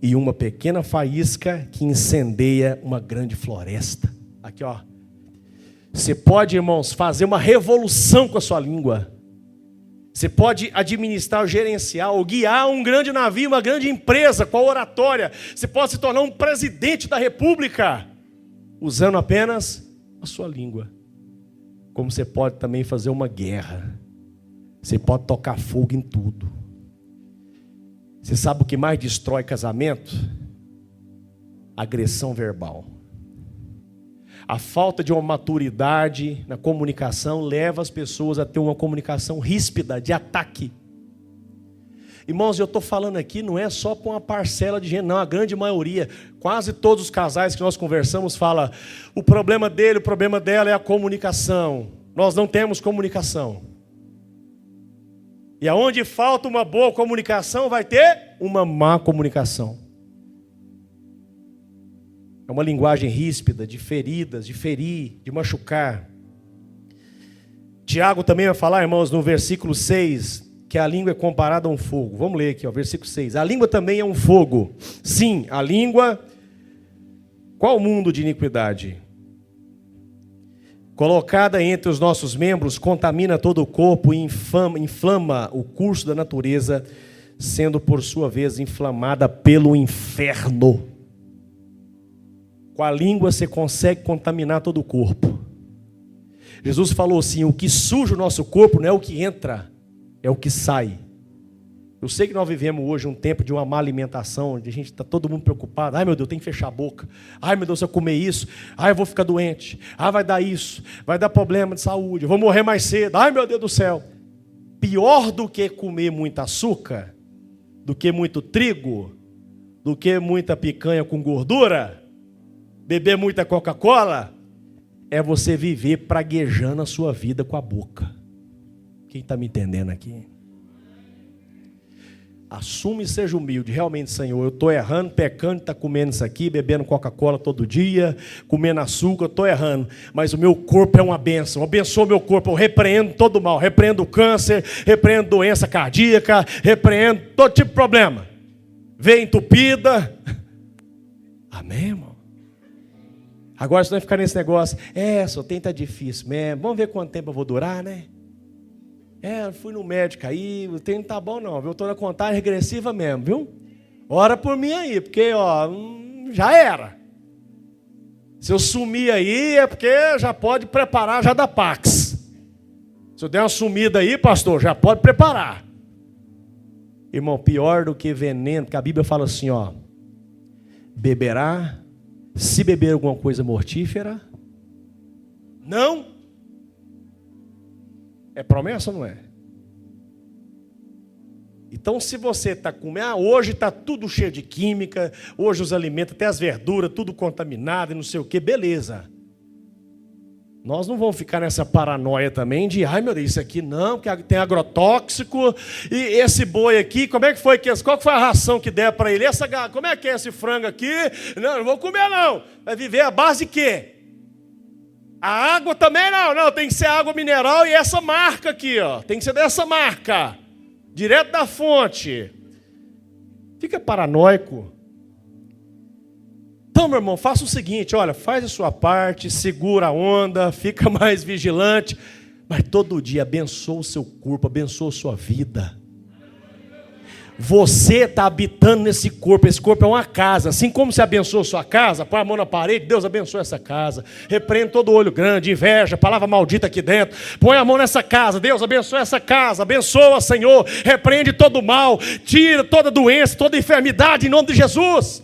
[SPEAKER 1] e uma pequena faísca que incendeia uma grande floresta. Aqui, ó. Você pode, irmãos, fazer uma revolução com a sua língua. Você pode administrar, gerenciar ou guiar um grande navio, uma grande empresa com a oratória. Você pode se tornar um presidente da república usando apenas a sua língua. Como você pode também fazer uma guerra. Você pode tocar fogo em tudo. Você sabe o que mais destrói casamento? Agressão verbal. A falta de uma maturidade na comunicação leva as pessoas a ter uma comunicação ríspida, de ataque. Irmãos, eu estou falando aqui, não é só para uma parcela de gente, não, a grande maioria, quase todos os casais que nós conversamos falam, o problema dele, o problema dela é a comunicação. Nós não temos comunicação. E aonde falta uma boa comunicação, vai ter uma má comunicação. É uma linguagem ríspida, de feridas, de ferir, de machucar. Tiago também vai falar, irmãos, no versículo 6, que a língua é comparada a um fogo. Vamos ler aqui, ó, versículo 6. A língua também é um fogo. Sim, a língua, qual mundo de iniquidade? Colocada entre os nossos membros, contamina todo o corpo e inflama o curso da natureza, sendo por sua vez inflamada pelo inferno. Com a língua você consegue contaminar todo o corpo. Jesus falou assim, o que suja o nosso corpo não é o que entra, é o que sai. Eu sei que nós vivemos hoje um tempo de uma má alimentação, onde a gente está todo mundo preocupado. Ai meu Deus, tem que fechar a boca. Ai meu Deus, se eu comer isso, ai eu vou ficar doente. Ai vai dar isso, vai dar problema de saúde, eu vou morrer mais cedo. Ai meu Deus do céu. Pior do que comer muito açúcar, do que muito trigo, do que muita picanha com gordura, beber muita Coca-Cola, é você viver praguejando a sua vida com a boca. Quem está me entendendo aqui? Assume e seja humilde. Realmente, Senhor, eu estou errando, pecando, está comendo isso aqui, bebendo Coca-Cola todo dia, comendo açúcar, estou errando. Mas o meu corpo é uma bênção. Abençoa o meu corpo, eu repreendo todo o mal. Repreendo o câncer, repreendo doença cardíaca, repreendo todo tipo de problema. Veia entupida. Amém, irmão? Agora, se não ficar nesse negócio, só tem, tá difícil mesmo. Vamos ver quanto tempo eu vou durar, né? Fui no médico aí, o tempo não tá bom não, viu? Eu estou na contagem regressiva mesmo, viu? Ora por mim aí, porque, já era. Se eu sumir aí, é porque já pode preparar, já dá Pax. Se eu der uma sumida aí, pastor, já pode preparar. Irmão, pior do que veneno, porque a Bíblia fala assim, beberá, se beber alguma coisa mortífera, não. É promessa ou não é? Então, se você está comendo, hoje está tudo cheio de química, hoje os alimentos, até as verduras, tudo contaminado e não sei o que, beleza. Nós não vamos ficar nessa paranoia também de, ai meu Deus, isso aqui não, porque tem agrotóxico, e esse boi aqui, como é que foi, qual que foi a ração que der para ele? Como é que é esse frango aqui? Não vou comer não. Vai viver à base de quê? A água também não, tem que ser água mineral e essa marca aqui, tem que ser dessa marca, direto da fonte. Fica paranoico. Então, meu irmão, faça o seguinte, olha, faz a sua parte, segura a onda, fica mais vigilante, mas todo dia abençoa o seu corpo, abençoa a sua vida. Você está habitando nesse corpo, esse corpo é uma casa. Assim como você abençoa a sua casa, põe a mão na parede, Deus abençoa essa casa. Repreende todo olho grande, inveja, palavra maldita aqui dentro. Põe a mão nessa casa, Deus abençoa essa casa. Abençoa, Senhor, repreende todo mal, tira toda doença, toda enfermidade em nome de Jesus.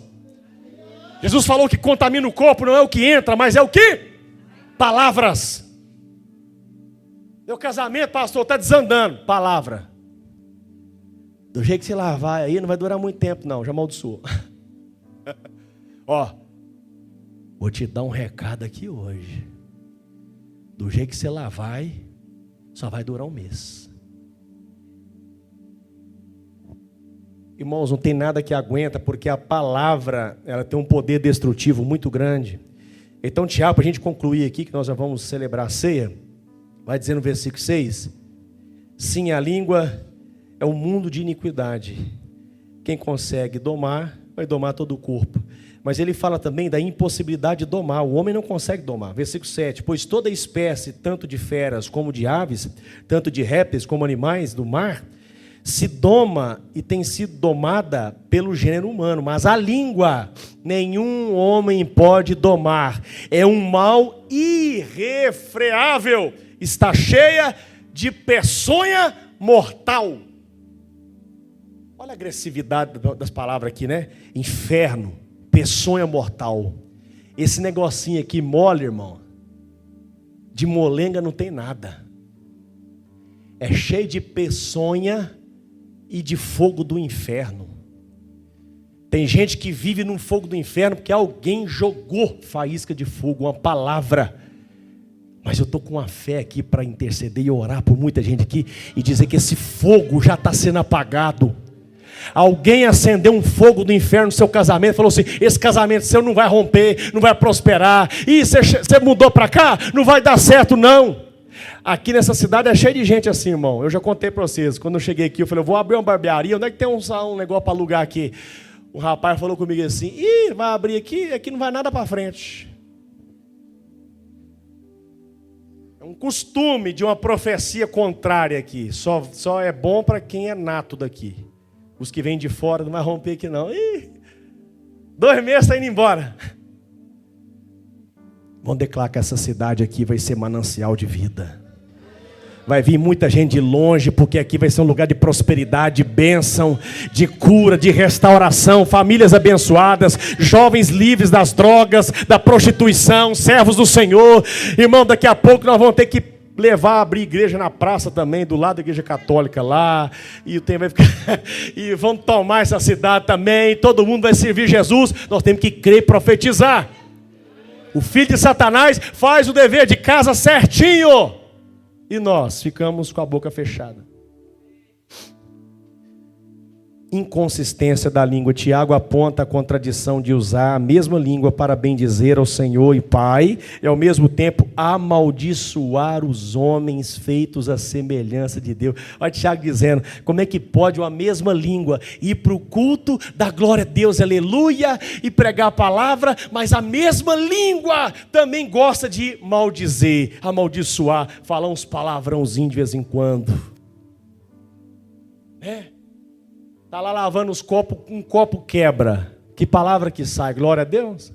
[SPEAKER 1] Jesus falou que contamina o corpo, não é o que entra, mas é o que? Palavras. Meu casamento, pastor, está desandando. Palavra. Do jeito que você lavar aí, não vai durar muito tempo não, já amaldiçoou. Vou te dar um recado aqui hoje. Do jeito que você lavar, só vai durar um mês. Irmãos, não tem nada que aguenta, porque a palavra, ela tem um poder destrutivo muito grande. Então, Tiago, para a gente concluir aqui, que nós já vamos celebrar a ceia, Vai dizer no versículo 6: sim, a língua é um mundo de iniquidade. Quem consegue domar, vai domar todo o corpo. Mas ele fala também da impossibilidade de domar. O homem não consegue domar. Versículo 7. Pois toda espécie, tanto de feras como de aves, tanto de répteis como animais do mar, se doma e tem sido domada pelo gênero humano. Mas a língua, nenhum homem pode domar. É um mal irrefreável. Está cheia de peçonha mortal. Olha a agressividade das palavras aqui, né? Inferno, peçonha mortal. Esse negocinho aqui mole, irmão. De molenga não tem nada. É cheio de peçonha e de fogo do inferno. Tem gente que vive num fogo do inferno porque alguém jogou faísca de fogo, uma palavra. Mas eu estou com uma fé aqui para interceder e orar por muita gente aqui e dizer que esse fogo já está sendo apagado. Alguém acendeu um fogo do inferno no seu casamento e falou assim: esse casamento seu não vai romper, não vai prosperar. E você mudou para cá? Não vai dar certo não. Aqui nessa cidade é cheio de gente assim, irmão. Eu já contei para vocês. Quando eu cheguei aqui, eu falei: eu vou abrir uma barbearia. Onde é que tem um negócio para alugar aqui? O rapaz falou comigo assim: vai abrir aqui? Aqui não vai nada para frente. É um costume de uma profecia contrária aqui. Só é bom para quem é nato daqui. Os que vêm de fora não vai romper aqui não. 2 meses está indo embora. Vamos declarar que essa cidade aqui vai ser manancial de vida. Vai vir muita gente de longe, porque aqui vai ser um lugar de prosperidade, de bênção, de cura, de restauração, famílias abençoadas, jovens livres das drogas, da prostituição, servos do Senhor. Irmão, daqui a pouco nós vamos ter que abrir igreja na praça também, do lado da igreja católica lá, e o tempo vai ficar, e vamos tomar essa cidade também, todo mundo vai servir Jesus. Nós temos que crer e profetizar. O filho de Satanás faz o dever de casa certinho, e nós ficamos com a boca fechada. Inconsistência da língua. Tiago aponta a contradição de usar a mesma língua para bendizer ao Senhor e Pai e ao mesmo tempo amaldiçoar os homens feitos à semelhança de Deus. Olha Tiago dizendo: como é que pode uma mesma língua ir para o culto da glória a Deus, aleluia, e pregar a palavra, mas a mesma língua também gosta de maldizer, amaldiçoar, falar uns palavrãozinhos de vez em quando. Está lá lavando os copos, um copo quebra. Que palavra que sai? Glória a Deus.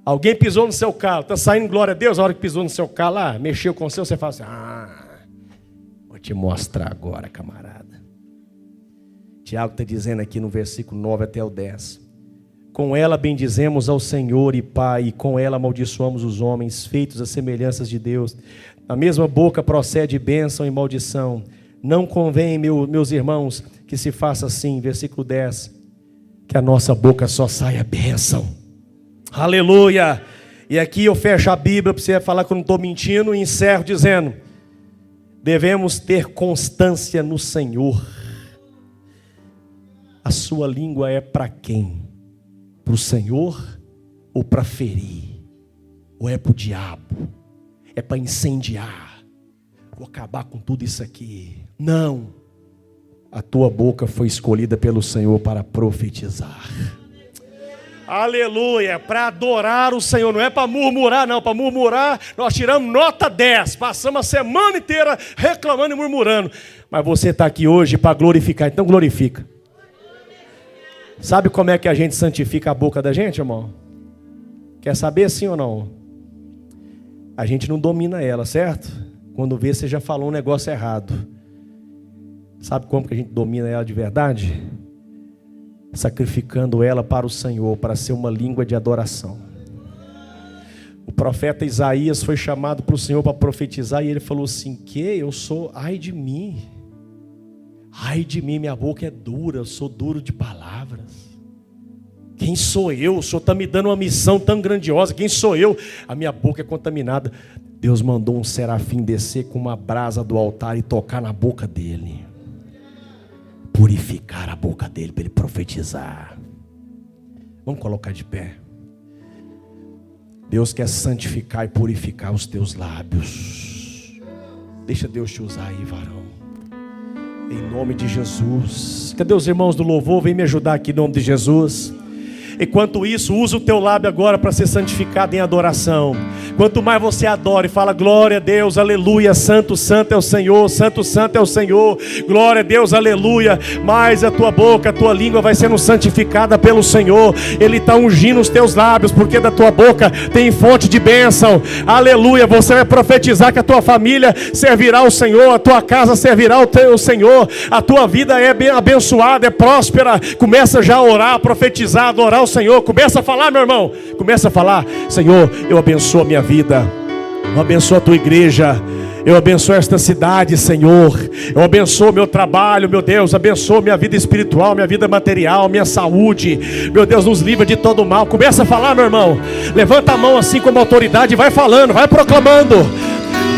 [SPEAKER 1] Alguém pisou no seu carro. Está saindo glória a Deus. A hora que pisou no seu carro lá, mexeu com o seu, você fala assim: vou te mostrar agora, camarada. Tiago está dizendo aqui no versículo 9 até o 10. Com ela bendizemos ao Senhor e Pai, e com ela amaldiçoamos os homens feitos à semelhança de Deus. Da mesma boca procede bênção e maldição. Não convém, meus irmãos, que se faça assim, versículo 10, que a nossa boca só saia bênção. Aleluia! E aqui eu fecho a Bíblia para você falar que eu não estou mentindo e encerro dizendo: devemos ter constância no Senhor. A sua língua é para quem? Para o Senhor ou para ferir? Ou é para o diabo? É para incendiar? Vou acabar com tudo isso aqui. Não. A tua boca foi escolhida pelo Senhor para profetizar. Aleluia. Para adorar o Senhor. Não é para murmurar, não. Para murmurar, nós tiramos nota 10. Passamos a semana inteira reclamando e murmurando. Mas você está aqui hoje para glorificar. Então glorifica. Sabe como é que a gente santifica a boca da gente, irmão? Quer saber sim ou não? A gente não domina ela, certo? Quando vê, você já falou um negócio errado. Sabe como que a gente domina ela de verdade? Sacrificando ela para o Senhor, para ser uma língua de adoração. O profeta Isaías foi chamado para o Senhor para profetizar, e ele falou assim: ai de mim, minha boca é dura, eu sou duro de palavras. Quem sou eu? O Senhor está me dando uma missão tão grandiosa, quem sou eu? A minha boca é contaminada. Deus mandou um serafim descer com uma brasa do altar e tocar na boca dele, purificar a boca dele para ele profetizar. Vamos colocar de pé. Deus quer santificar e purificar os teus lábios. Deixa Deus te usar aí, varão. Em nome de Jesus. Cadê os irmãos do louvor? Vem me ajudar aqui em nome de Jesus. Enquanto isso, usa o teu lábio agora para ser santificado em adoração. Quanto mais você adora e fala glória a Deus, aleluia, santo, santo é o Senhor, santo, santo é o Senhor, glória a Deus, aleluia, mais a tua boca, a tua língua vai sendo santificada pelo Senhor. Ele está ungindo os teus lábios, porque da tua boca tem fonte de bênção, aleluia. Você vai profetizar que a tua família servirá ao Senhor, a tua casa servirá ao Senhor, a tua vida é bem abençoada, é próspera. Começa já a orar, a profetizar, a adorar o Senhor. Começa a falar, meu irmão, começa a falar: Senhor, eu abençoo a minha vida, eu abençoo a tua igreja, eu abençoo esta cidade, Senhor, eu abençoo meu trabalho, meu Deus, abençoo minha vida espiritual, minha vida material, minha saúde, meu Deus, nos livra de todo mal. Começa a falar, meu irmão, levanta a mão assim como autoridade e vai falando, vai proclamando.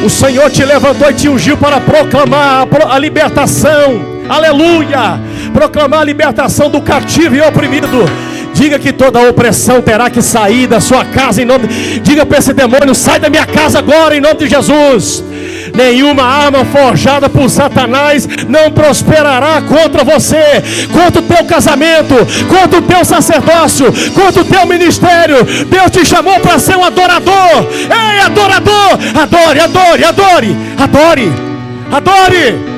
[SPEAKER 1] O Senhor te levantou e te ungiu para proclamar a libertação, aleluia, proclamar a libertação do cativo e oprimido. Diga que toda opressão terá que sair da sua casa em nome de... Diga para esse demônio: sai da minha casa agora em nome de Jesus. Nenhuma arma forjada por Satanás não prosperará contra você, contra o teu casamento, contra o teu sacerdócio, contra o teu ministério. Deus te chamou para ser um adorador. Ei, adorador, adore, adore, adore, adore, adore.